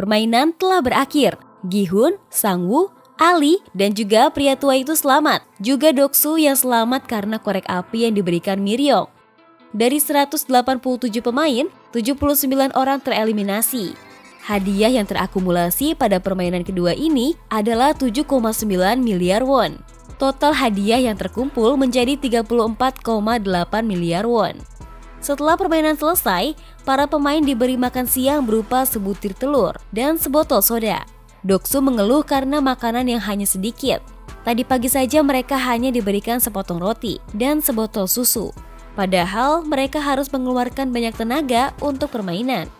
Permainan telah berakhir. Gi-hun, Sang-woo, Ali, dan juga pria tua itu selamat. Juga Doksu yang selamat karena korek api yang diberikan Miryong. Dari 187 pemain, 79 orang tereliminasi. Hadiah yang terakumulasi pada permainan kedua ini adalah 7,9 miliar won. Total hadiah yang terkumpul menjadi 34,8 miliar won. Setelah permainan selesai, para pemain diberi makan siang berupa sebutir telur dan sebotol soda. Doksu mengeluh karena makanan yang hanya sedikit. Tadi pagi saja mereka hanya diberikan sepotong roti dan sebotol susu. Padahal mereka harus mengeluarkan banyak tenaga untuk permainan.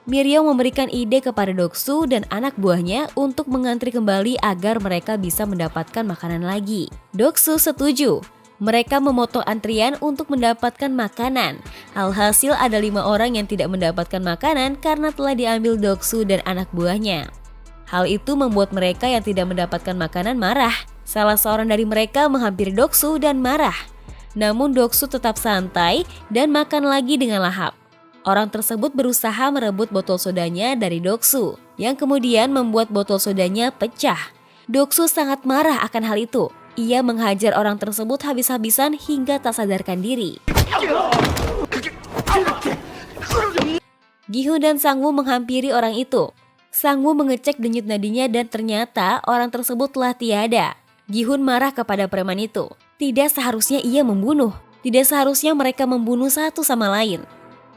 Miryong memberikan ide kepada Doksu dan anak buahnya untuk mengantri kembali agar mereka bisa mendapatkan makanan lagi. Doksu setuju. Mereka memotong antrian untuk mendapatkan makanan. Alhasil ada 5 orang yang tidak mendapatkan makanan karena telah diambil Doksu dan anak buahnya. Hal itu membuat mereka yang tidak mendapatkan makanan marah. Salah seorang dari mereka menghampiri Doksu dan marah. Namun Doksu tetap santai dan makan lagi dengan lahap. Orang tersebut berusaha merebut botol sodanya dari Doksu, yang kemudian membuat botol sodanya pecah. Doksu sangat marah akan hal itu. Ia menghajar orang tersebut habis-habisan hingga tak sadarkan diri. Gi-hun dan Sang-woo menghampiri orang itu. Sang-woo mengecek denyut nadinya dan ternyata orang tersebut telah tiada. Gi-hun marah kepada preman itu. Tidak seharusnya ia membunuh. Tidak seharusnya mereka membunuh satu sama lain.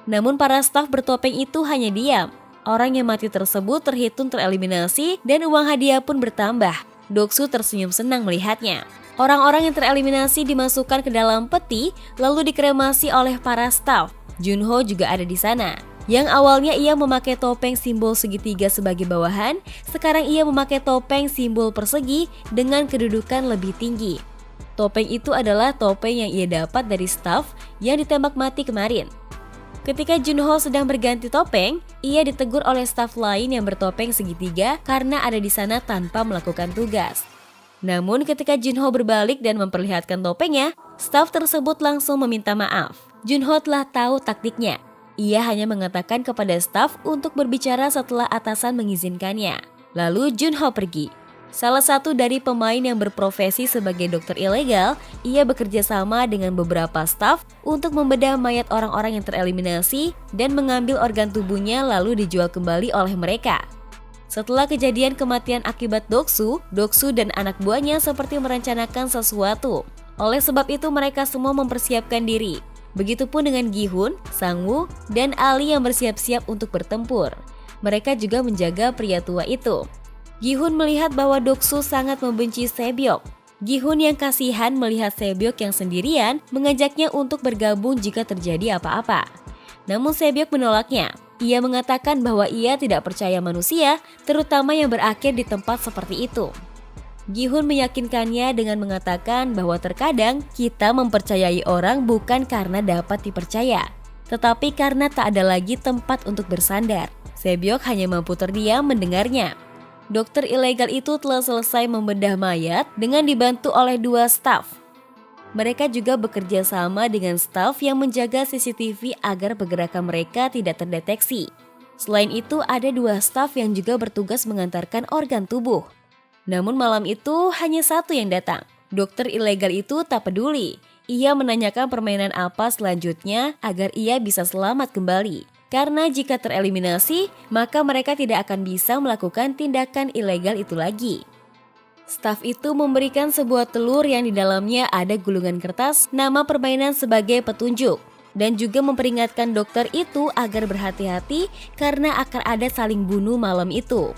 Namun para staf bertopeng itu hanya diam. Orang yang mati tersebut terhitung tereliminasi dan uang hadiah pun bertambah. Doksu tersenyum senang melihatnya. Orang-orang yang tereliminasi dimasukkan ke dalam peti lalu dikremasi oleh para staf. Junho juga ada di sana. Yang awalnya ia memakai topeng simbol segitiga sebagai bawahan, sekarang ia memakai topeng simbol persegi dengan kedudukan lebih tinggi. Topeng itu adalah topeng yang ia dapat dari staf yang ditembak mati kemarin. Ketika Junho sedang berganti topeng, ia ditegur oleh staf lain yang bertopeng segitiga karena ada di sana tanpa melakukan tugas. Namun ketika Junho berbalik dan memperlihatkan topengnya, staf tersebut langsung meminta maaf. Junho telah tahu taktiknya. Ia hanya mengatakan kepada staf untuk berbicara setelah atasan mengizinkannya. Lalu Junho pergi. Salah satu dari pemain yang berprofesi sebagai dokter ilegal, ia bekerja sama dengan beberapa staf untuk membedah mayat orang-orang yang tereliminasi dan mengambil organ tubuhnya lalu dijual kembali oleh mereka. Setelah kejadian kematian akibat Doksu dan anak buahnya seperti merencanakan sesuatu. Oleh sebab itu mereka semua mempersiapkan diri. Begitupun dengan Gi-hun, Sang-woo, dan Ali yang bersiap-siap untuk bertempur. Mereka juga menjaga pria tua itu. Gi-hun melihat bahwa Doksu sangat membenci Sae-byok. Gi-hun yang kasihan melihat Sae-byok yang sendirian mengajaknya untuk bergabung jika terjadi apa-apa. Namun Sae-byok menolaknya. Ia mengatakan bahwa ia tidak percaya manusia, terutama yang berakhir di tempat seperti itu. Gi-hun meyakinkannya dengan mengatakan bahwa terkadang kita mempercayai orang bukan karena dapat dipercaya, tetapi karena tak ada lagi tempat untuk bersandar. Sae-byok hanya mampu terdiam mendengarnya. Dokter ilegal itu telah selesai membedah mayat dengan dibantu oleh 2 staf. Mereka juga bekerja sama dengan staf yang menjaga CCTV agar pergerakan mereka tidak terdeteksi. Selain itu, ada 2 staf yang juga bertugas mengantarkan organ tubuh. Namun malam itu hanya 1 yang datang. Dokter ilegal itu tak peduli. Ia menanyakan permainan apa selanjutnya agar ia bisa selamat kembali. Karena jika tereliminasi, maka mereka tidak akan bisa melakukan tindakan ilegal itu lagi. Staf itu memberikan sebuah telur yang di dalamnya ada gulungan kertas nama permainan sebagai petunjuk. Dan juga memperingatkan dokter itu agar berhati-hati karena akan ada saling bunuh malam itu.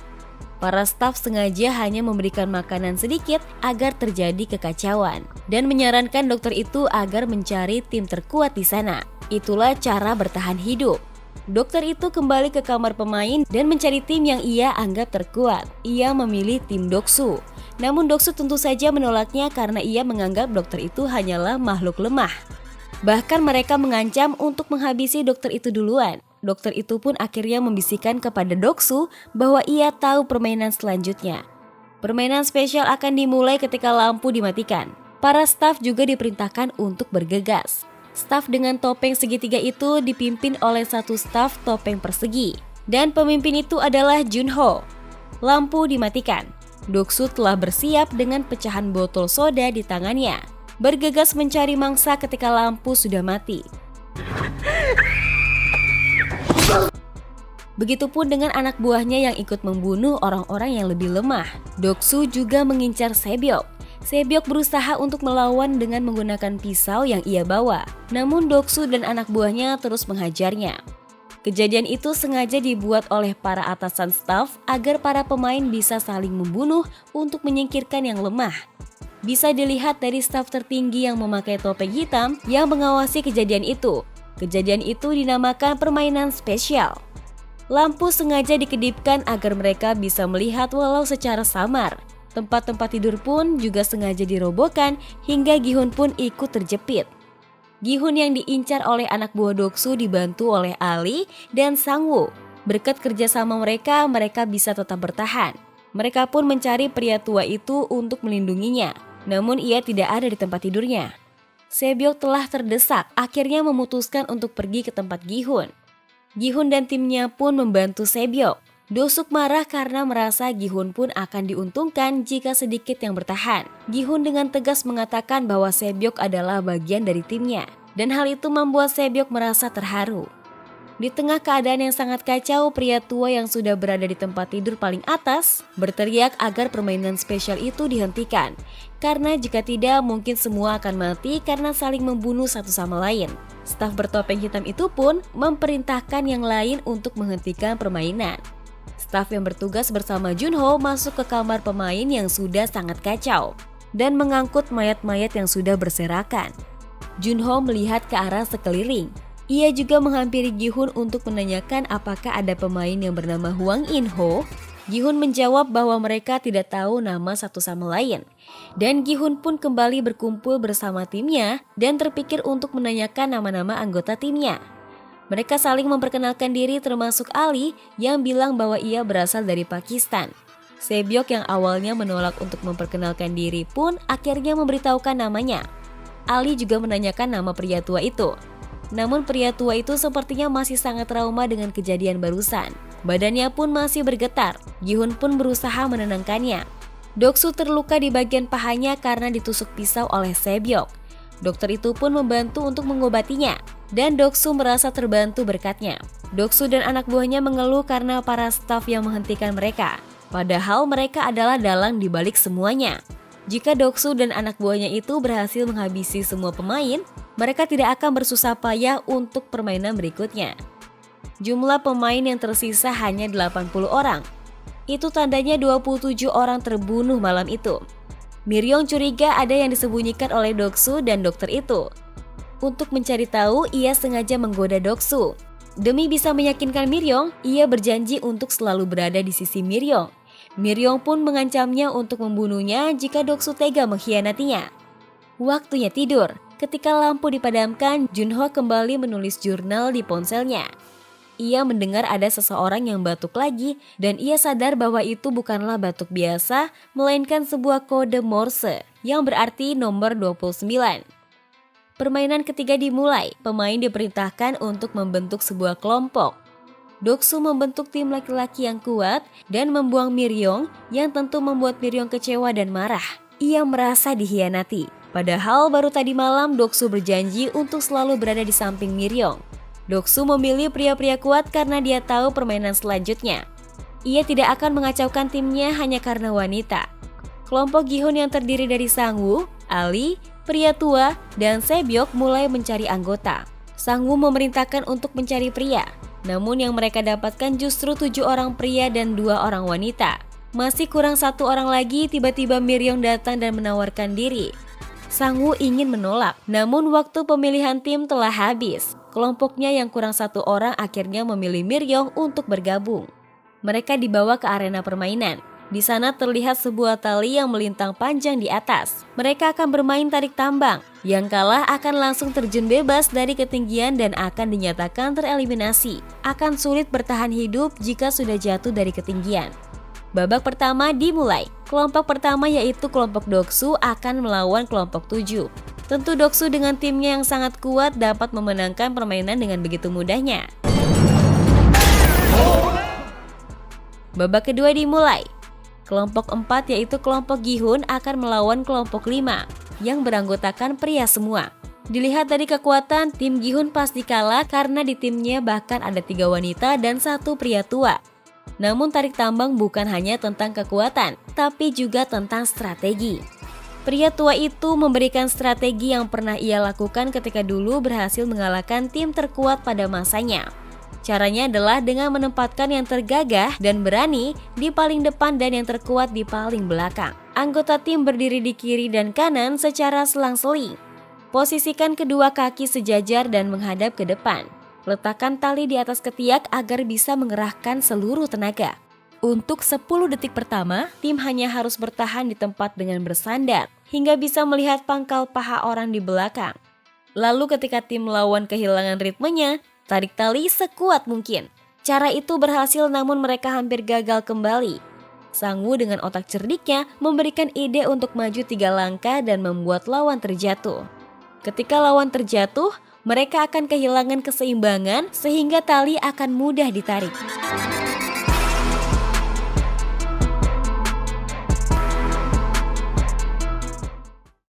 Para staf sengaja hanya memberikan makanan sedikit agar terjadi kekacauan. Dan menyarankan dokter itu agar mencari tim terkuat di sana. Itulah cara bertahan hidup. Dokter itu kembali ke kamar pemain dan mencari tim yang ia anggap terkuat. Ia memilih tim Doksu. Namun Doksu tentu saja menolaknya karena ia menganggap dokter itu hanyalah makhluk lemah. Bahkan mereka mengancam untuk menghabisi dokter itu duluan. Dokter itu pun akhirnya membisikkan kepada Doksu bahwa ia tahu permainan selanjutnya. Permainan spesial akan dimulai ketika lampu dimatikan. Para staf juga diperintahkan untuk bergegas. Staf dengan topeng segitiga itu dipimpin oleh 1 staf topeng persegi. Dan pemimpin itu adalah Junho. Lampu dimatikan. Doksu telah bersiap dengan pecahan botol soda di tangannya, bergegas mencari mangsa ketika lampu sudah mati. Begitupun dengan anak buahnya yang ikut membunuh orang-orang yang lebih lemah. Doksu juga mengincar Sae-byok. Sae-byok berusaha untuk melawan dengan menggunakan pisau yang ia bawa. Namun Doksu dan anak buahnya terus menghajarnya. Kejadian itu sengaja dibuat oleh para atasan staf agar para pemain bisa saling membunuh untuk menyingkirkan yang lemah. Bisa dilihat dari staf tertinggi yang memakai topeng hitam yang mengawasi kejadian itu. Kejadian itu dinamakan permainan spesial. Lampu sengaja dikedipkan agar mereka bisa melihat walau secara samar. Tempat-tempat tidur pun juga sengaja dirobohkan hingga Gi-hun pun ikut terjepit. Gi-hun yang diincar oleh anak buah Doksu dibantu oleh Ali dan Sang-woo. Berkat kerjasama mereka bisa tetap bertahan. Mereka pun mencari pria tua itu untuk melindunginya, namun ia tidak ada di tempat tidurnya. Sae-byok telah terdesak, akhirnya memutuskan untuk pergi ke tempat Gi-hun. Gi-hun dan timnya pun membantu Sae-byok. Dosuk marah karena merasa Gi-hun pun akan diuntungkan jika sedikit yang bertahan. Gi-hun dengan tegas mengatakan bahwa Sae-byok adalah bagian dari timnya, dan hal itu membuat Sae-byok merasa terharu. Di tengah keadaan yang sangat kacau, pria tua yang sudah berada di tempat tidur paling atas berteriak agar permainan spesial itu dihentikan. Karena jika tidak, mungkin semua akan mati karena saling membunuh satu sama lain. Staf bertopeng hitam itu pun memerintahkan yang lain untuk menghentikan permainan. Staf yang bertugas bersama Junho masuk ke kamar pemain yang sudah sangat kacau dan mengangkut mayat-mayat yang sudah berserakan. Junho melihat ke arah sekeliling. Ia juga menghampiri Gi-hun untuk menanyakan apakah ada pemain yang bernama Hwang In-ho. Gi-hun menjawab bahwa mereka tidak tahu nama satu sama lain. Dan Gi-hun pun kembali berkumpul bersama timnya dan terpikir untuk menanyakan nama-nama anggota timnya. Mereka saling memperkenalkan diri termasuk Ali yang bilang bahwa ia berasal dari Pakistan. Sae-byok yang awalnya menolak untuk memperkenalkan diri pun akhirnya memberitahukan namanya. Ali juga menanyakan nama pria tua itu. Namun pria tua itu sepertinya masih sangat trauma dengan kejadian barusan. Badannya pun masih bergetar. Gi-hun pun berusaha menenangkannya. Doksu terluka di bagian pahanya karena ditusuk pisau oleh Sae-byok. Dokter itu pun membantu untuk mengobatinya. Dan Doksu merasa terbantu berkatnya. Doksu dan anak buahnya mengeluh karena para staf yang menghentikan mereka. Padahal mereka adalah dalang di balik semuanya. Jika Doksu dan anak buahnya itu berhasil menghabisi semua pemain, mereka tidak akan bersusah payah untuk permainan berikutnya. Jumlah pemain yang tersisa hanya 80 orang. Itu tandanya 27 orang terbunuh malam itu. Miryong curiga ada yang disembunyikan oleh Doksu dan dokter itu. Untuk mencari tahu, ia sengaja menggoda Doksu. Demi bisa meyakinkan Miryong, ia berjanji untuk selalu berada di sisi Miryong. Miryong pun mengancamnya untuk membunuhnya jika Doksu tega mengkhianatinya. Waktunya tidur. Ketika lampu dipadamkan, Junho kembali menulis jurnal di ponselnya. Ia mendengar ada seseorang yang batuk lagi dan ia sadar bahwa itu bukanlah batuk biasa, melainkan sebuah kode Morse yang berarti nomor 29. Permainan ketiga dimulai. Pemain diperintahkan untuk membentuk sebuah kelompok. Doksu membentuk tim laki-laki yang kuat dan membuang Miryong yang tentu membuat Miryong kecewa dan marah. Ia merasa dikhianati. Padahal baru tadi malam Doksu berjanji untuk selalu berada di samping Miryong. Doksu memilih pria-pria kuat karena dia tahu permainan selanjutnya. Ia tidak akan mengacaukan timnya hanya karena wanita. Kelompok Gi-hun yang terdiri dari Sang-woo, Ali, pria tua, dan Sae-byok mulai mencari anggota. Sang-woo memerintahkan untuk mencari pria. Namun yang mereka dapatkan justru 7 orang pria dan 2 orang wanita. Masih kurang 1 orang lagi, tiba-tiba Miryong datang dan menawarkan diri. Sang-woo ingin menolak, namun waktu pemilihan tim telah habis. Kelompoknya yang kurang 1 orang akhirnya memilih Miryong untuk bergabung. Mereka dibawa ke arena permainan. Di sana terlihat sebuah tali yang melintang panjang di atas. Mereka akan bermain tarik tambang. Yang kalah akan langsung terjun bebas dari ketinggian dan akan dinyatakan tereliminasi. Akan sulit bertahan hidup jika sudah jatuh dari ketinggian. Babak pertama dimulai. Kelompok pertama yaitu kelompok Doksu akan melawan kelompok 7. Tentu Doksu dengan timnya yang sangat kuat dapat memenangkan permainan dengan begitu mudahnya. Babak kedua dimulai. Kelompok 4 yaitu kelompok Gi-hun akan melawan kelompok 5 yang beranggotakan pria semua. Dilihat dari kekuatan, tim Gi-hun pasti kalah karena di timnya bahkan ada 3 wanita dan 1 pria tua. Namun tarik tambang bukan hanya tentang kekuatan, tapi juga tentang strategi. Pria tua itu memberikan strategi yang pernah ia lakukan ketika dulu berhasil mengalahkan tim terkuat pada masanya. Caranya adalah dengan menempatkan yang tergagah dan berani di paling depan dan yang terkuat di paling belakang. Anggota tim berdiri di kiri dan kanan secara selang-seling. Posisikan kedua kaki sejajar dan menghadap ke depan. Letakkan tali di atas ketiak agar bisa mengerahkan seluruh tenaga. Untuk 10 detik pertama, tim hanya harus bertahan di tempat dengan bersandar hingga bisa melihat pangkal paha orang di belakang. Lalu ketika tim lawan kehilangan ritmenya, tarik tali sekuat mungkin. Cara itu berhasil namun mereka hampir gagal kembali. Sang-woo dengan otak cerdiknya memberikan ide untuk maju 3 langkah dan membuat lawan terjatuh. Ketika lawan terjatuh, mereka akan kehilangan keseimbangan sehingga tali akan mudah ditarik.